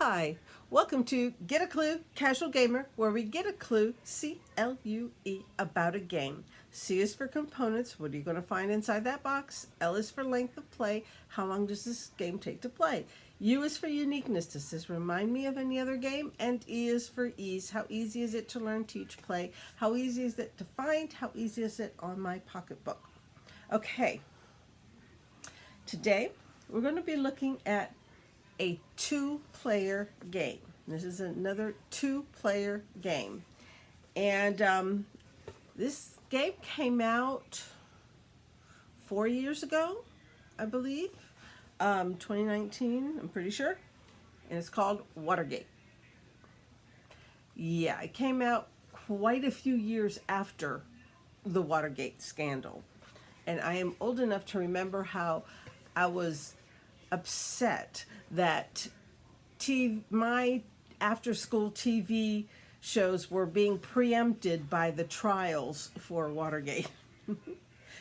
Hi, welcome to Get a Clue Casual Gamer, where we get a clue, C-L-U-E, about a game. C is for components, what are you going to find inside that box? L is for length of play, how long does this game take to play? U is for uniqueness, does this remind me of any other game? And E is for ease, how easy is it to learn, teach, play? How easy is it to find? How easy is it on my pocketbook? Okay, today we're going to be looking at a two-player game. This is another two-player game. And this game came out 4 years ago, I believe. 2019, I'm pretty sure. And it's called Watergate. Yeah, it came out quite a few years after the Watergate scandal. And I am old enough to remember how I was upset that my after-school TV shows were being preempted by the trials for Watergate.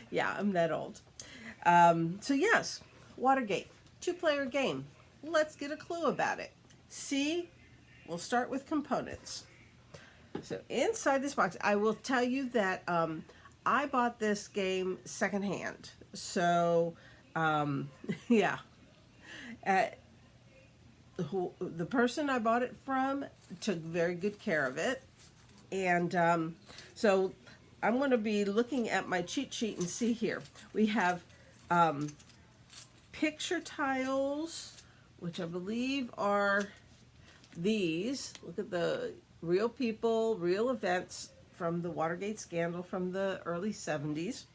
Yeah, I'm that old. So yes, Watergate, two-player game. Let's get a clue about it. C, we'll start with components. So inside this box, I will tell you that I bought this game secondhand. So yeah. The person I bought it from took very good care of it. And so I'm going to be looking at my cheat sheet and see here. We have picture tiles, which I believe are these. Look at the real people, real events from the Watergate scandal from the early 70s.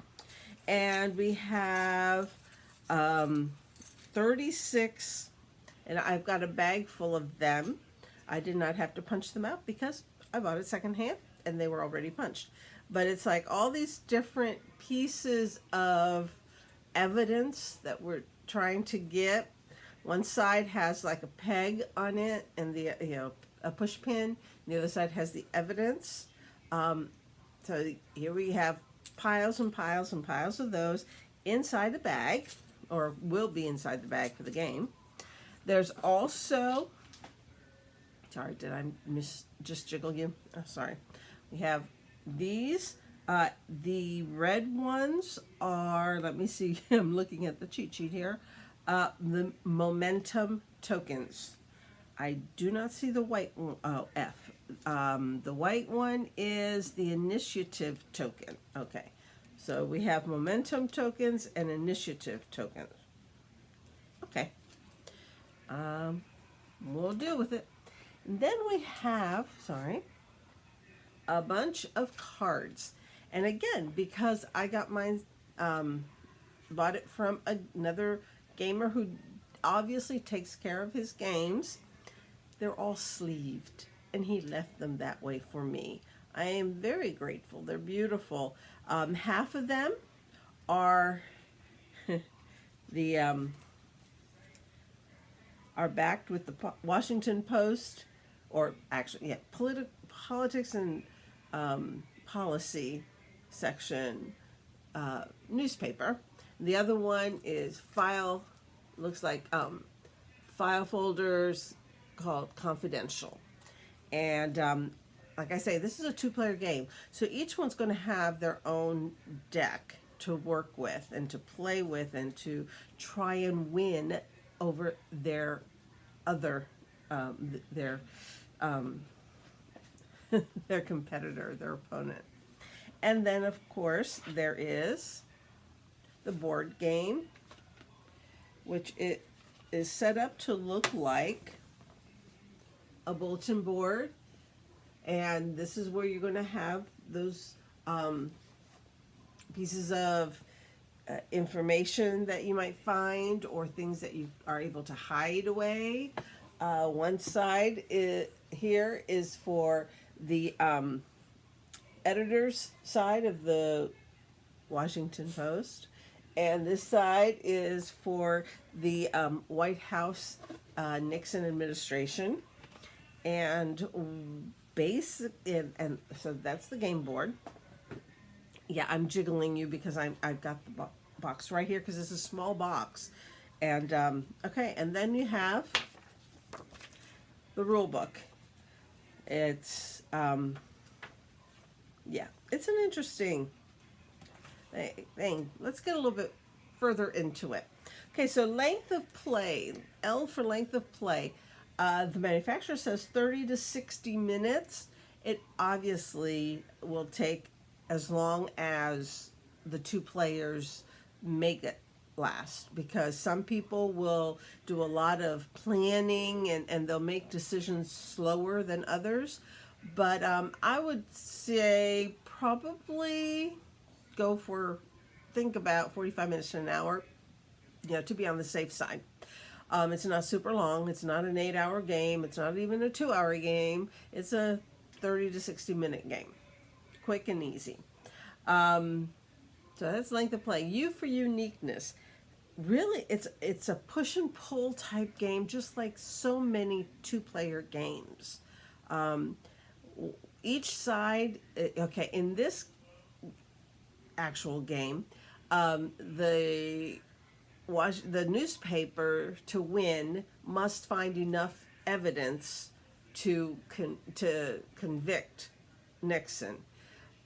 And we have 36, and I've got a bag full of them. I did not have to punch them out because I bought it secondhand and they were already punched. But it's like all these different pieces of evidence that we're trying to get. One side has like a peg on it and a push pin. The other side has the evidence. So here we have piles and piles and piles of those inside the bag, or will be inside the bag for the game. There's also, sorry, did I just jiggle you? Oh, sorry. We have these. The red ones are, let me see, I'm looking at the cheat sheet here, the momentum tokens. I do not see the white one, oh, F. The white one is the initiative token. Okay, so we have momentum tokens and initiative tokens. Okay, we'll deal with it. And then we have, sorry, a bunch of cards. And again, because I got mine, bought it from another gamer who obviously takes care of his games, they're all sleeved, and he left them that way for me. I am very grateful. They're beautiful. Half of them are the are backed with the Washington Post, or actually, yeah, politics and policy section newspaper. The other one is looks like file folders called confidential. And like I say, this is a two-player game, so each one's going to have their own deck to work with and to play with and to try and win over their other their their competitor, their opponent. And then of course there is the board game, which it is set up to look like a bulletin board, and this is where you're going to have those pieces of information that you might find, or things that you are able to hide away. One side here is for the editor's side of the Washington Post, and this side is for the White House Nixon administration. And and so that's the game board. Yeah, I'm jiggling you because I've got the box right here because it's a small box. And okay, and then you have the rule book. It's yeah, it's an interesting thing. Let's get a little bit further into it. Okay, so length of play, L for length of play. The manufacturer says 30 to 60 minutes. It obviously will take as long as the two players make it last, because some people will do a lot of planning and they'll make decisions slower than others. But I would say probably go for, think about 45 minutes to an hour, to be on the safe side. It's not super long. It's not an 8-hour game. It's not even a 2-hour game. It's a 30 to 60-minute game. Quick and easy. So that's length of play. U for uniqueness. Really, it's a push and pull type game, just like so many two-player games. Each side, okay, in this actual game, the newspaper to win must find enough evidence to convict Nixon.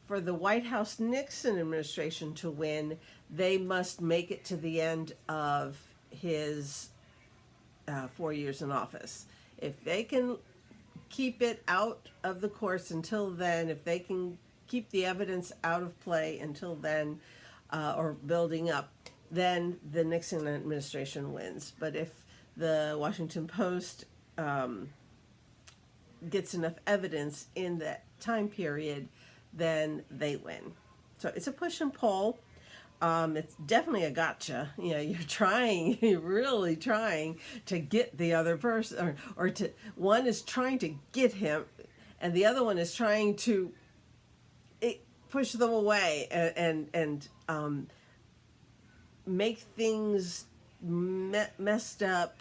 For the White House Nixon administration to win, they must make it to the end of his 4 years in office. If they can keep it out of the courts until then, if they can keep the evidence out of play until then, or building up, then the Nixon administration wins. But if the Washington Post gets enough evidence in that time period, then they win. So it's a push and pull. It's definitely a gotcha. You're really trying to get the other person, or one is trying to get him, and the other one is trying to push them away and make things messed up,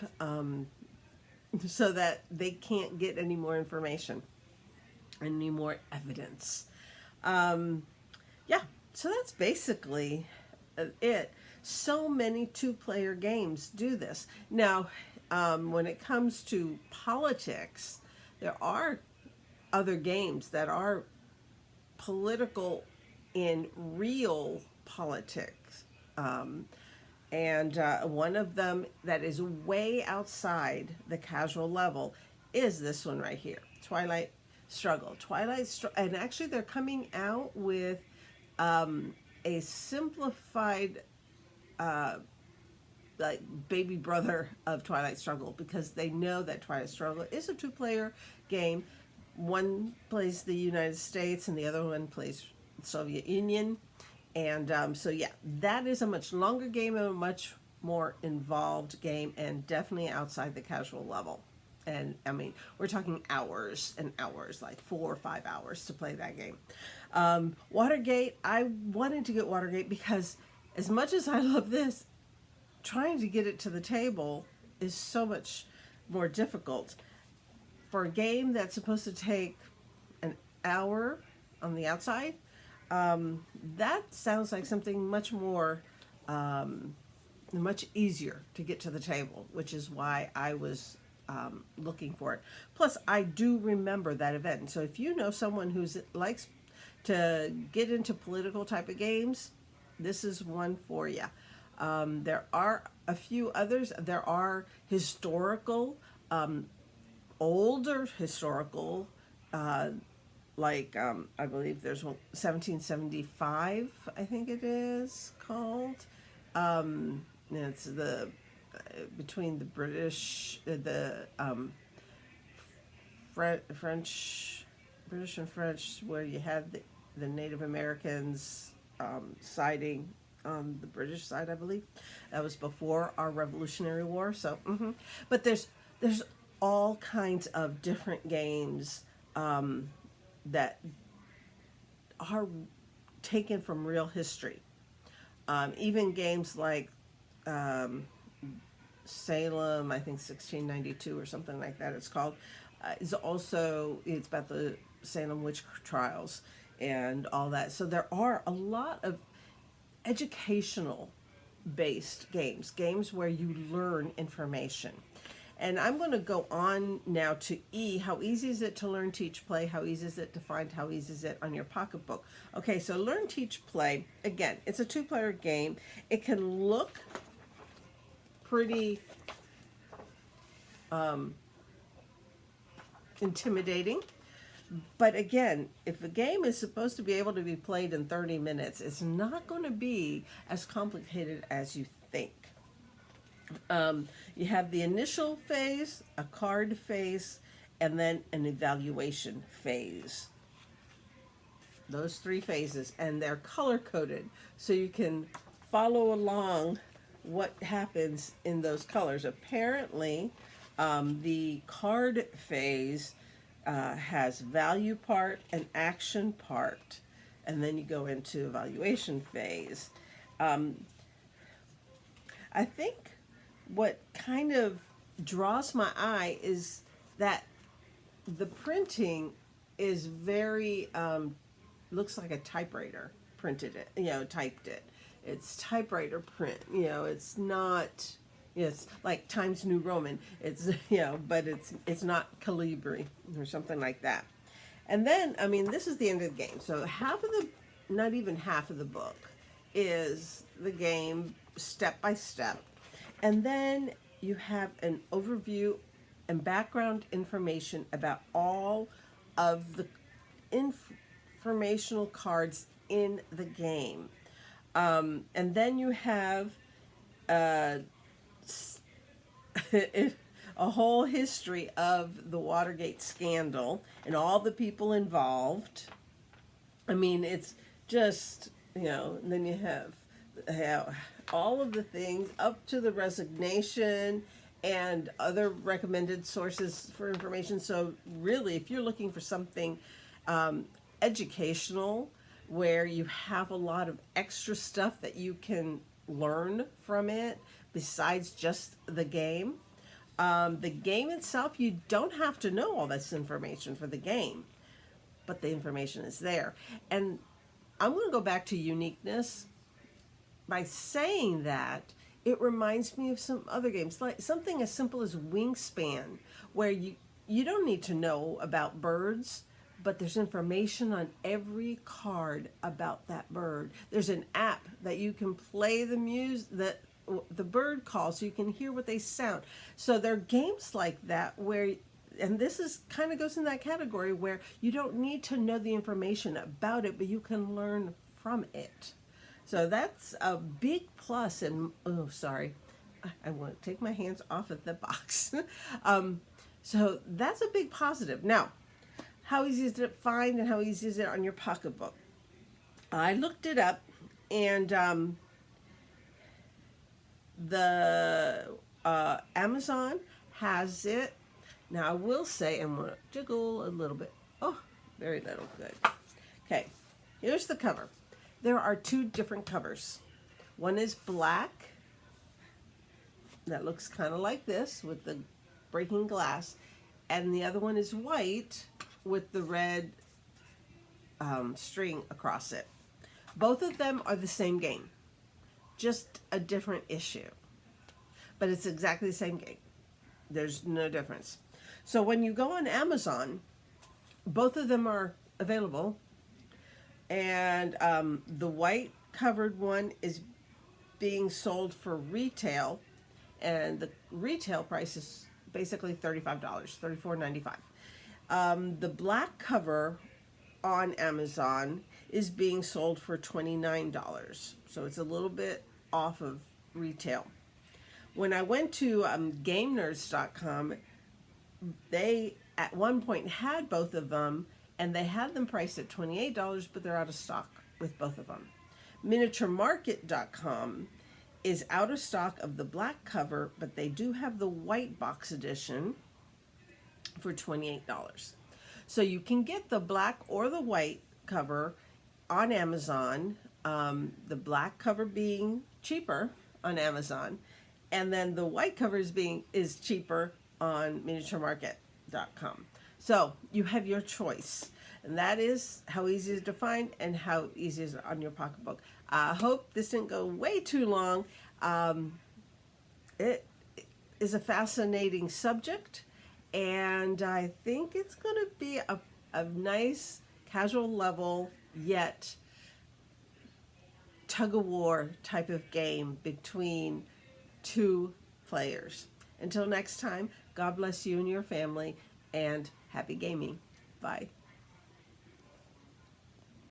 so that they can't get any more information, any more evidence. Yeah, so that's basically it. So many two-player games do this. Now, when it comes to politics, there are other games that are political in real politics. And one of them that is way outside the casual level is this one right here, Twilight Struggle. And actually they're coming out with a simplified like baby brother of Twilight Struggle, because they know that Twilight Struggle is a two-player game. One plays the United States and the other one plays the Soviet Union. And so yeah, that is a much longer game and a much more involved game, and definitely outside the casual level. And I mean, we're talking hours and hours, like 4 or 5 hours to play that game. Watergate, I wanted to get Watergate because as much as I love this, trying to get it to the table is so much more difficult. For a game that's supposed to take an hour on the outside, that sounds like something much more, much easier to get to the table, which is why I was looking for it. Plus, I do remember that event. So if you know someone who likes to get into political type of games, this is one for you. There are a few others. There are historical, older historical, like I believe there's one, 1775, I think it is called. It's the between the British, French, British and French, where you had the Native Americans siding on the British side, I believe. That was before our Revolutionary War. So, but there's all kinds of different games that are taken from real history. Even games like Salem, I think 1692 or something like that it's called, it's about the Salem witch trials and all that. So there are a lot of educational based games where you learn information. And I'm going to go on now to E. How easy is it to learn, teach, play? How easy is it to find? How easy is it on your pocketbook? Okay, so learn, teach, play. Again, it's a 2-player game. It can look pretty intimidating. But again, if a game is supposed to be able to be played in 30 minutes, it's not going to be as complicated as you think. You have the initial phase, a card phase, and then an evaluation phase. Those 3 phases, and they're color-coded, so you can follow along what happens in those colors. Apparently, the card phase has value part and action part, and then you go into evaluation phase. I think what kind of draws my eye is that the printing is very, looks like a typewriter printed it, typed it. It's typewriter print, it's not, it's like Times New Roman. It's, but it's not Calibri or something like that. And then, I mean, this is the end of the game. So not even half of the book is the game step by step. And then you have an overview and background information about all of the informational cards in the game. And then you have a whole history of the Watergate scandal and all the people involved. I mean, it's just, and then you have all of the things up to the resignation and other recommended sources for information. So really, if you're looking for something educational, where you have a lot of extra stuff that you can learn from it besides just the game. The game itself, you don't have to know all this information for the game, but the information is there. And I'm going to go back to Uniqueness. By saying that, it reminds me of some other games, like something as simple as Wingspan, where you don't need to know about birds, but there's information on every card about that bird. There's an app that you can play the music, the bird call, so you can hear what they sound. So there are games like that where, and this is kind of goes in that category where you don't need to know the information about it, but you can learn from it. So that's a big plus. And oh, sorry, I want to take my hands off of the box. So that's a big positive. Now, how easy is it to find and how easy is it on your pocketbook? I looked it up, and the Amazon has it. Now I will say, I'm going to jiggle a little bit. Oh, very little. Good. Okay, here's the cover. There are 2 different covers. One is black. That looks kind of like this with the breaking glass. And the other one is white with the red string across it. Both of them are the same game, just a different issue. But it's exactly the same game. There's no difference. So when you go on Amazon, both of them are available. And the white covered one is being sold for retail, and the retail price is basically $35, $34.95. The black cover on Amazon is being sold for $29, so it's a little bit off of retail. When I went to GameNerds.com, they at one point had both of them, and they had them priced at $28, but they're out of stock with both of them. MiniatureMarket.com is out of stock of the black cover, but they do have the white box edition for $28. So you can get the black or the white cover on Amazon, the black cover being cheaper on Amazon, and then the white cover is cheaper on MiniatureMarket.com. So you have your choice, and that is how easy is it to find and how easy is it on your pocketbook. I hope this didn't go way too long. is a fascinating subject, and I think it's going to be a nice casual level yet tug of war type of game between two players. Until next time, God bless you and your family, and happy gaming. Bye.